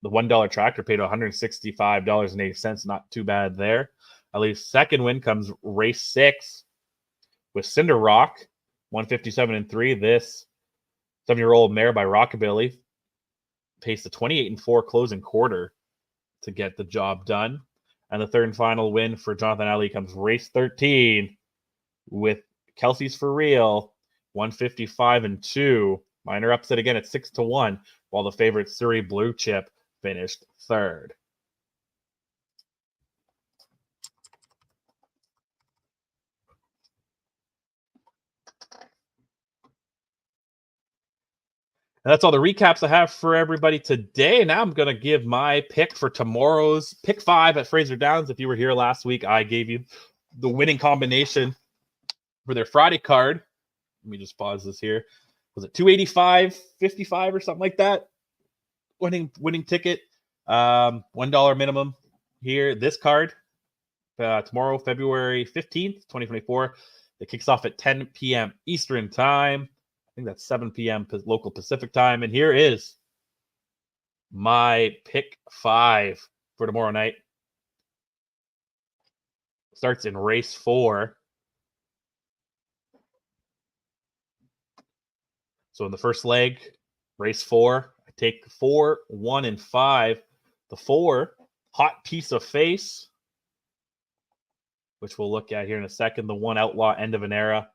Speaker 1: The $1 tractor paid $165.80. Not too bad there. Ali's second win comes race 6 with Cinder Rock. 157 and 3. This 7-year-old mare by Rockabilly paced a 28 and 4 closing quarter to get the job done. And the third and final win for Jonathan Ali comes race 13 with Kelsey's For Real, 155 and 2. Minor upset again at 6-1, while the favorite Surrey Blue Chip finished third. And that's all the recaps I have for everybody today. Now I'm going to give my pick for tomorrow's pick 5 at Fraser Downs. If you were here last week, I gave you the winning combination for their Friday card. Let me just pause this here. Was it 285, 55 or something like that? Winning ticket. $1 minimum here. This card tomorrow, February 15th, 2024. It kicks off at 10 p.m. Eastern time. I think that's 7 p.m. local Pacific time. And here is my pick 5 for tomorrow night. Starts in race 4. So in the first leg, race 4, I take 4, 1, and 5. The 4, Hot Piece of Face, which we'll look at here in a second. The 1, Outlaw, End of an Era.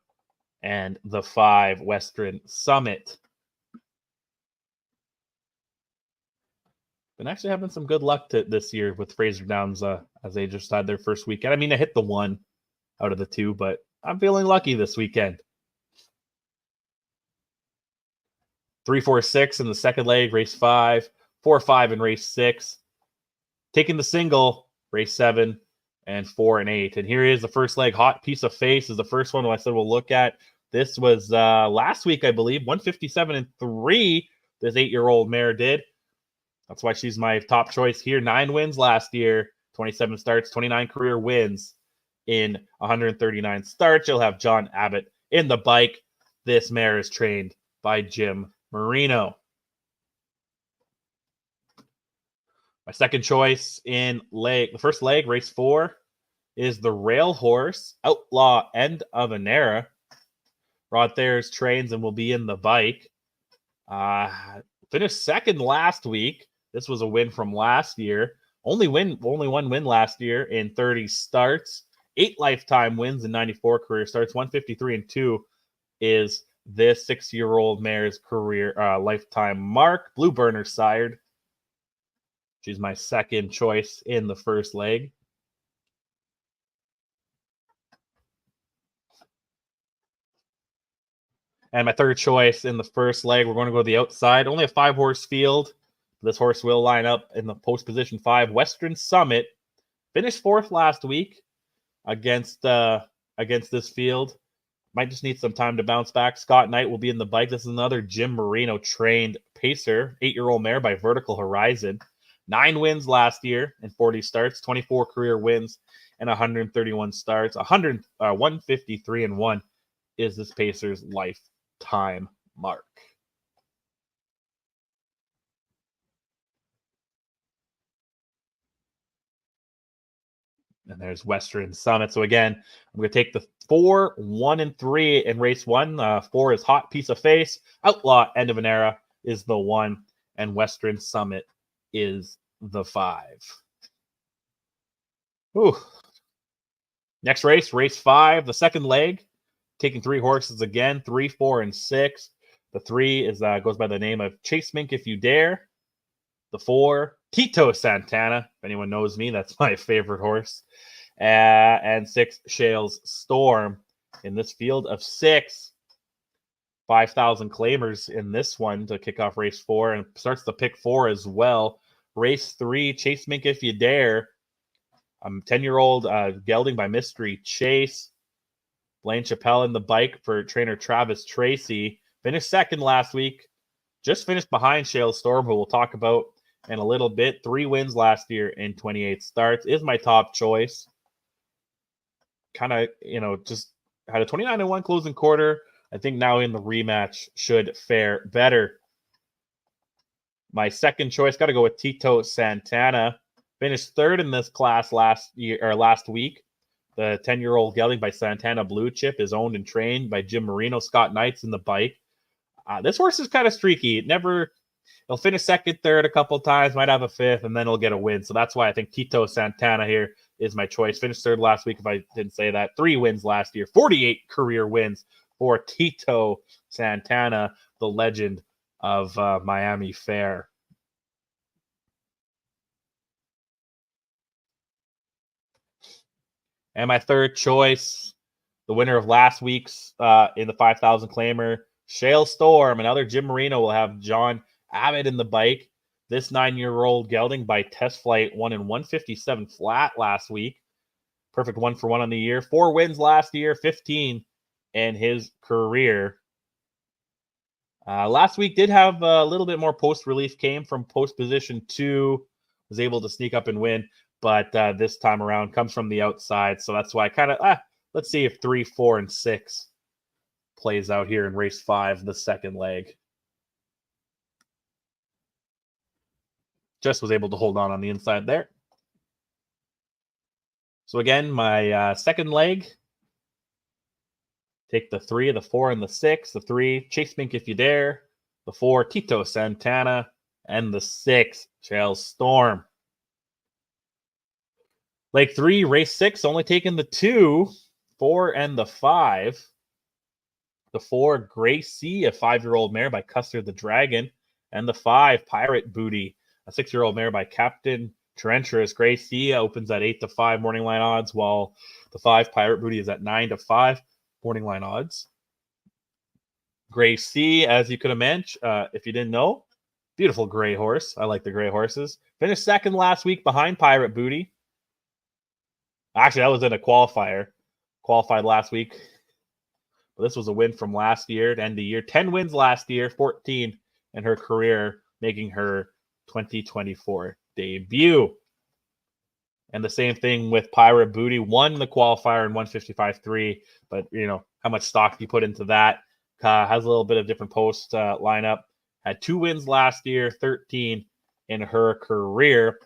Speaker 1: And the 5, Western Summit. Been actually having some good luck this year with Fraser Downs as they just had their first weekend. I mean, I hit the 1 out of the 2, but I'm feeling lucky this weekend. 3, 4, 6 in the second leg, race 5. 4, 5 in race 6. Taking the single, race 7, and 4 and 8. And here is the first leg. Hot Piece of Face is the first one I said we'll look at. This was last week, I believe. 157 and 3. This 8-year-old mare did. That's why she's my top choice here. 9 wins last year, 27 starts, 29 career wins in 139 starts. You'll have John Abbott in the bike. This mare is trained by Jim Marino. My second choice in the first leg, race 4, is the Rail Horse, Outlaw, End of an Era. Rod Thayer's trains and will be in the bike. Finished second last week. This was a win from last year. Only one win last year in 30 starts. 8 lifetime wins in 94 career starts. 153 and 2 is this 6-year-old mare's career lifetime mark. Blue Burner sired. She's my second choice in the first leg. And my third choice in the first leg, we're going to go to the outside. Only a 5-horse field. This horse will line up in the post position 5. Western Summit finished 4th last week against this field. Might just need some time to bounce back. Scott Knight will be in the bike. This is another Jim Marino trained pacer, 8-year-old mare by Vertical Horizon. 9 wins last year in 40 starts, 24 career wins, and 131 starts. 153-1 is this pacer's lifetime mark. And there's Western Summit. So again, I'm going to take the 4, 1, and 3 in race 1. 4 is Hot Piece of Face. Outlaw End of an Era is the 1. And Western Summit is the 5. Ooh. Next race, race 5, the second leg. Taking 3 horses again, 3, 4, and 6. The 3 is goes by the name of Chase Mink If You Dare. The 4, Tito Santana. If anyone knows me, that's my favorite horse. And 6, Shales Storm. In this field of 6, 5,000 claimers in this one to kick off race 4, and starts the pick 4 as well. Race 3, Chase Mink If You Dare. 10-year-old gelding by Mystery Chase. Blaine Chappelle in the bike for trainer Travis Tracy. Finished second last week. Just finished behind Shale Storm, who we'll talk about in a little bit. 3 wins last year in 28 starts. Is my top choice. Kind of, just had a 29-1 closing quarter. I think now in the rematch should fare better. My second choice, got to go with Tito Santana. Finished 3rd in this class last week. The 10-year-old gelding by Santana Blue Chip is owned and trained by Jim Marino. Scott Knight's in the bike. This horse is kind of streaky. He'll finish 2nd, 3rd a couple times, might have a 5th, and then he'll get a win. So that's why I think Tito Santana here is my choice. Finished 3rd last week, if I didn't say that. 3 wins last year. 48 career wins for Tito Santana, the legend of Miami Fair. And my third choice, the winner of last week's in the 5,000 claimer, Shale Storm. Another Jim Marino will have John Abbott in the bike. This 9-year-old gelding by Test Flight won in 157 flat last week. Perfect 1-for-1 on the year. 4 wins last year, 15 in his career. Last week did have a little bit more post relief. Came from post position 2. Was able to sneak up and win. But this time around comes from the outside. So that's why I kind of, let's see if 3, 4, and 6 plays out here in race 5, the second leg. Just was able to hold on the inside there. So again, my second leg. Take the 3, the 4, and the 6. The 3, Chase Mink If You Dare. The 4, Tito Santana. And the 6, Shale Storm. Leg 3, race 6, only taking the 2, 4, and the 5. The 4, Gracie, a 5-year-old mare by Custer the Dragon. And the 5, Pirate Booty, a 6-year-old mare by Captain Trencherous. Gracie opens at 8-5 morning line odds, while the 5, Pirate Booty, is at 9-5 morning line odds. Gracie, as you could imagine, if you didn't know, beautiful gray horse. I like the gray horses. Finished 2nd last week behind Pirate Booty. Actually, that was in a qualifier. Qualified last week. But this was a win from last year to end the year. 10 wins last year, 14 in her career, making her 2024 debut. And the same thing with Pirate Booty. Won the qualifier in 155.3. But, how much stock you put into that. Has a little bit of different post lineup. Had 2 wins last year, 13 in her career.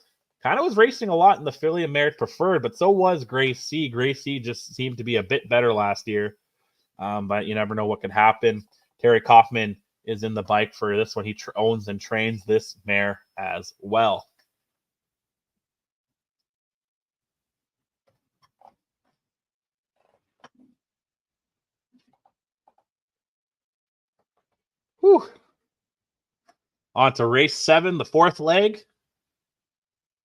Speaker 1: Kind of was racing a lot in the filly and mare preferred, but so was Gracie. Gracie just seemed to be a bit better last year, but you never know what could happen. Terry Kaufman is in the bike for this one. He owns and trains this mare as well. Whew. On to race 7, the 4th leg.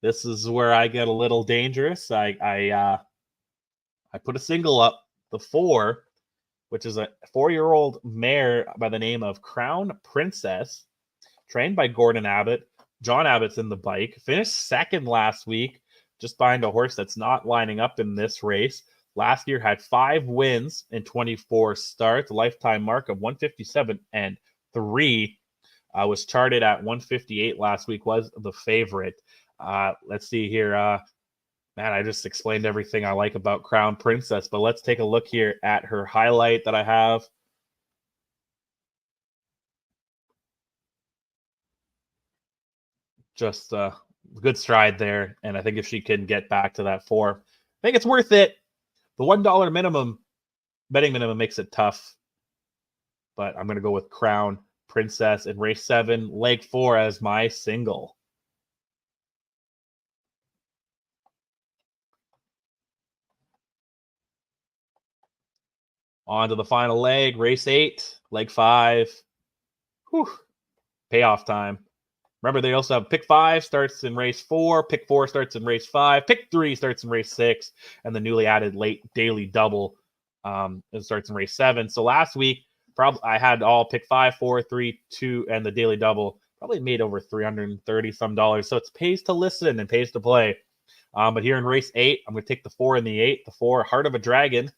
Speaker 1: This is where I get a little dangerous. I put a single up, the 4, which is a 4-year-old mare by the name of Crown Princess, trained by Gordon Abbott. John Abbott's in the bike. Finished second last week, just behind a horse that's not lining up in this race. Last year had 5 wins in 24 starts, a lifetime mark of 157 and 3. Was charted at 158 last week, was the favorite. Let's see here. Man, I just explained everything I like about Crown Princess, but let's take a look here at her highlight that I have. Just good stride there, and I think if she can get back to that 4, I think it's worth it. The $1 minimum, betting minimum makes it tough, but I'm going to go with Crown Princess in race 7, leg 4 as my single. On to the final leg, race 8, leg 5. Whew. Payoff time. Remember, they also have pick 5 starts in race 4, pick 4 starts in race 5, pick 3 starts in race 6, and the newly added late daily double it starts in race 7. So last week, probably I had all pick 5, 4, 3, 2, and the daily double. Probably made over $330 some. So it pays to listen and pays to play. But here in race 8, I'm going to take the 4 and the 8. The 4, Heart of a Dragon,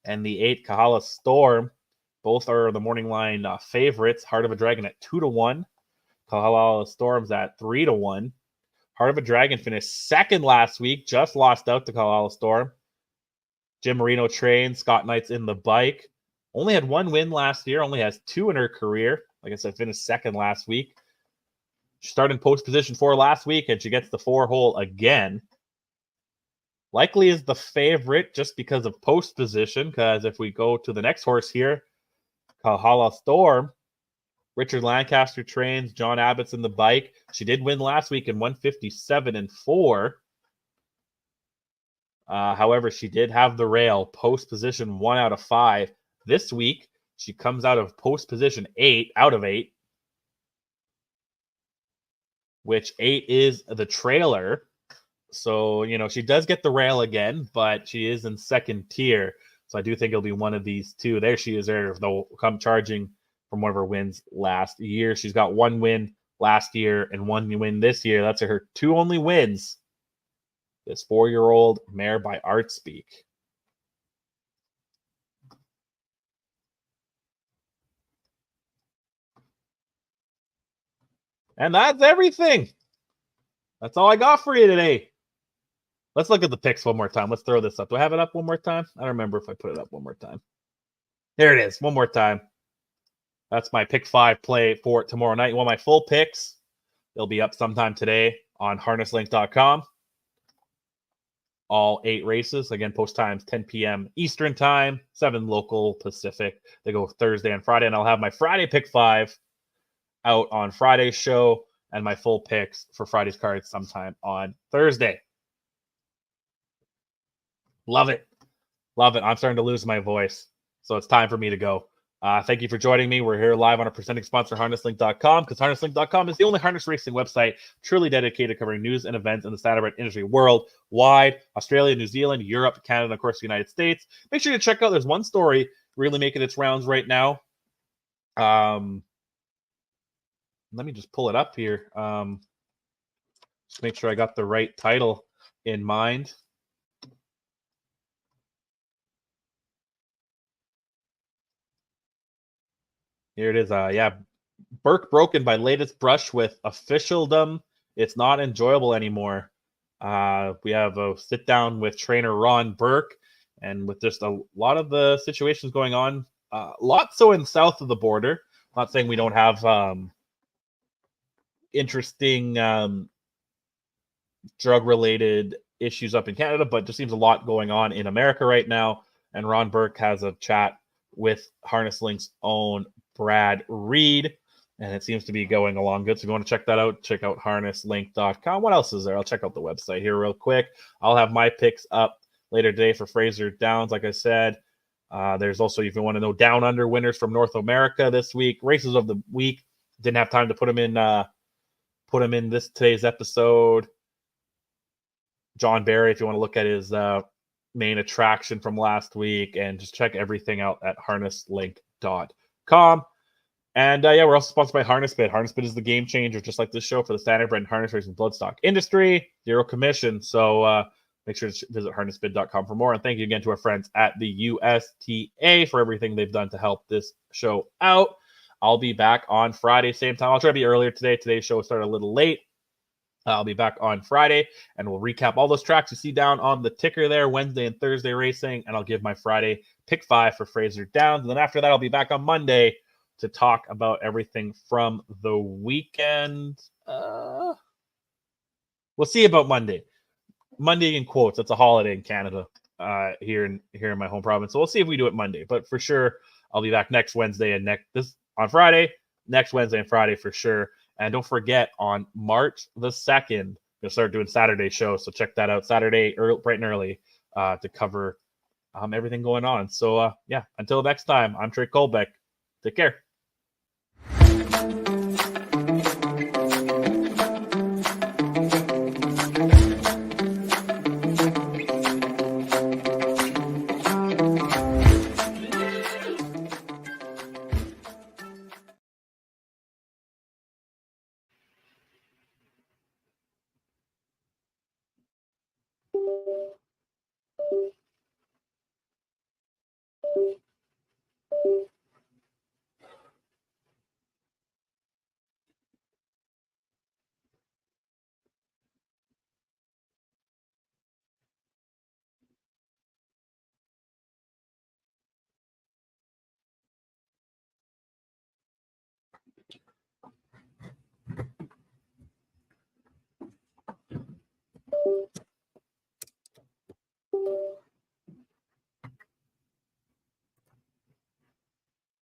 Speaker 1: and the 8, Kahala Storm. Both are the morning line favorites. Heart of a Dragon at 2-1. Kahala Storm's at 3-1. Heart of a Dragon finished second last week. Just lost out to Kahala Storm. Jim Marino trains. Scott Knight's in the bike. Only had 1 win last year. Only has 2 in her career. Like I said, finished second last week. She started in post position 4 last week, and she gets the 4 hole again. Likely is the favorite just because of post position, because if we go to the next horse here, Kahala Storm, Richard Lancaster trains, John Abbott's in the bike. She did win last week in 157 and 4. However, she did have the rail, post position 1 out of 5. This week, she comes out of post position 8 out of 8, which 8 is the trailer. So, you know, she does get the rail again, but she is in second tier. So I do think it'll be one of these two. There she is there. They'll come charging from one of her wins last year. She's got 1 win last year and 1 win this year. That's her 2 only wins. This 4-year-old mare by Artspeak. And that's everything. That's all I got for you today. Let's look at the picks one more time. Let's throw this up. Do I have it up one more time? I don't remember if I put it up one more time. There it is. One more time. That's my pick 5 play for tomorrow night. You want my full picks? They'll be up sometime today on harnesslink.com. All 8 races. Again, post times 10 p.m. Eastern time, 7 local Pacific. They go Thursday and Friday, and I'll have my Friday pick 5 out on Friday's show and my full picks for Friday's cards sometime on Thursday. Love it. Love it. I'm starting to lose my voice, so it's time for me to go. Thank you for joining me. We're here live on our presenting sponsor, harnesslink.com, because harnesslink.com is the only harness racing website truly dedicated to covering news and events in the standardbred industry worldwide, Australia, New Zealand, Europe, Canada, and of course, the United States. Make sure to check out, there's one story really making its rounds right now. Let me just pull it up here. Just make sure I got the right title in mind. Here it is. Burke broken by latest brush with officialdom. It's not enjoyable anymore. We have a sit down with trainer Ron Burke, and with just a lot of the situations going on, lots so in south of the border. Not saying we don't have interesting drug-related issues up in Canada, but just seems a lot going on in America right now. And Ron Burke has a chat with Harness Link's own Brad Reed, and it seems to be going along good. So if you want to check that out, check out harnesslink.com. What else is there? I'll check out the website here real quick. I'll have my picks up later today for Fraser Downs, like I said. There's also, if you want to know, down under winners from North America this week, races of the week. Didn't have time to put them in today's episode. John Barry, if you want to look at his main attraction from last week, and just check everything out at harnesslink.com. And yeah, we're also sponsored by HarnessBid. HarnessBid is the game changer, just like this show, for the standardbred and harness racing bloodstock industry. 0 commission. So make sure to visit harnessbid.com for more. And thank you again to our friends at the USTA for everything they've done to help this show out. I'll be back on Friday, same time. I'll try to be earlier today. Today's show started a little late. I'll be back on Friday, and we'll recap all those tracks you see down on the ticker there, Wednesday and Thursday racing, and I'll give my Friday pick 5 for Fraser Downs. And then after that, I'll be back on Monday to talk about everything from the weekend. We'll see about Monday. Monday in quotes. That's a holiday in Canada here in my home province. So we'll see if we do it Monday. But for sure, I'll be back next Wednesday and on Friday, next Wednesday and Friday for sure. And don't forget, on March the 2nd, we'll start doing Saturday shows. So check that out Saturday, bright and early, to cover everything going on. So yeah, until next time, I'm Trey Colbeck. Take care.